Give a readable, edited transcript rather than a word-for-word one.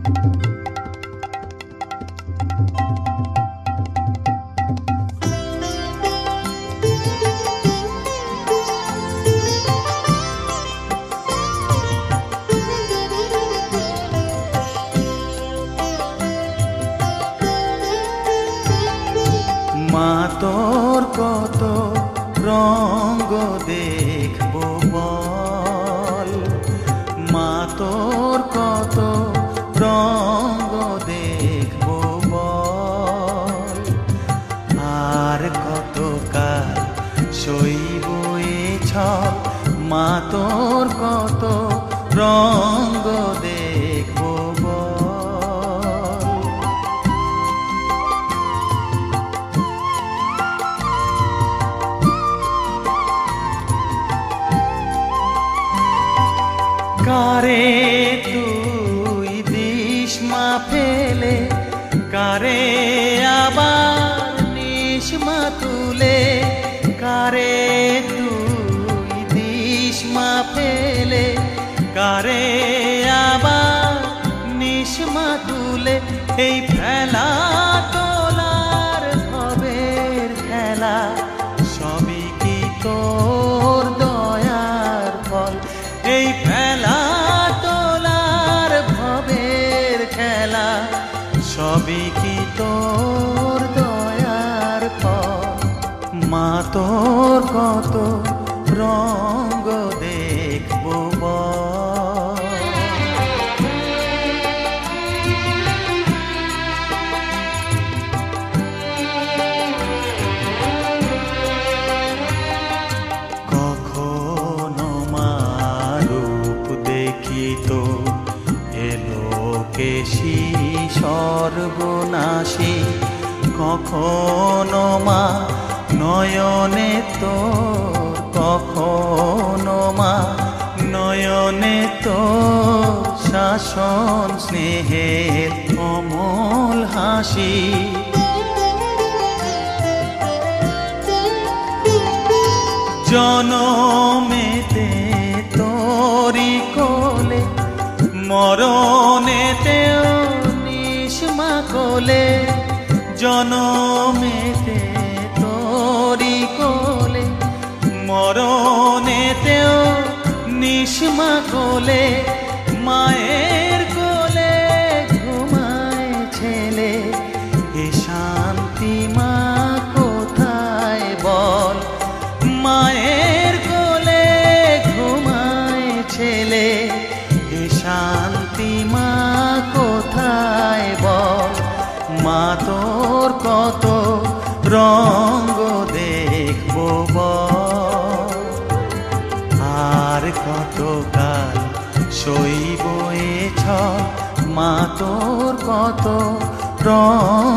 মা তোর কত রঙ্গ দেখবো বল, মা তোর কত রঙ্গ দেখবো বল, আর কত কাল সইব এ ছল, মা তোর কত রঙ্গ দেখবো বল। কারে তুই দিস মা ফেলে, কারে আবার নিস মা তুলে, কারে তুই দিস মা ফেলে, কারে আবার নিস মা তুলে। এই ফেলা তোলার ভবের খেলা সবই কি তোর দয়ার ফল, এই ফেলা তোলার ভবের খেলা সবই কি তোর দয়ার ফল। মা তোর কত রঙ্গ দেখবো বল। কখনো মা রূপ দেখিত এলো কেশি সর্বনাশী, কখনো মা নয়নে তোর, কখনো মা নয়নে তোর শাসন স্নেহের অমল হাসি। জনমেতে তোরি কোলে, মরণেতেও নিস মা কোলে, জনমেতে তোরি কোলে, মরণেতেও নিস মা কোলে। মায়ের কোলে ঘুমায় ছেলে, এ শান্তি মা কোথায় বল, মায়ের কোলে ঘুমায় ছেলে, এ শান্তি মা কোথায় বল। মা তোর কত রঙ্গ দেখবো বল, আর কত কাল সইব এ ছল, মা তোর কত রঙ্গ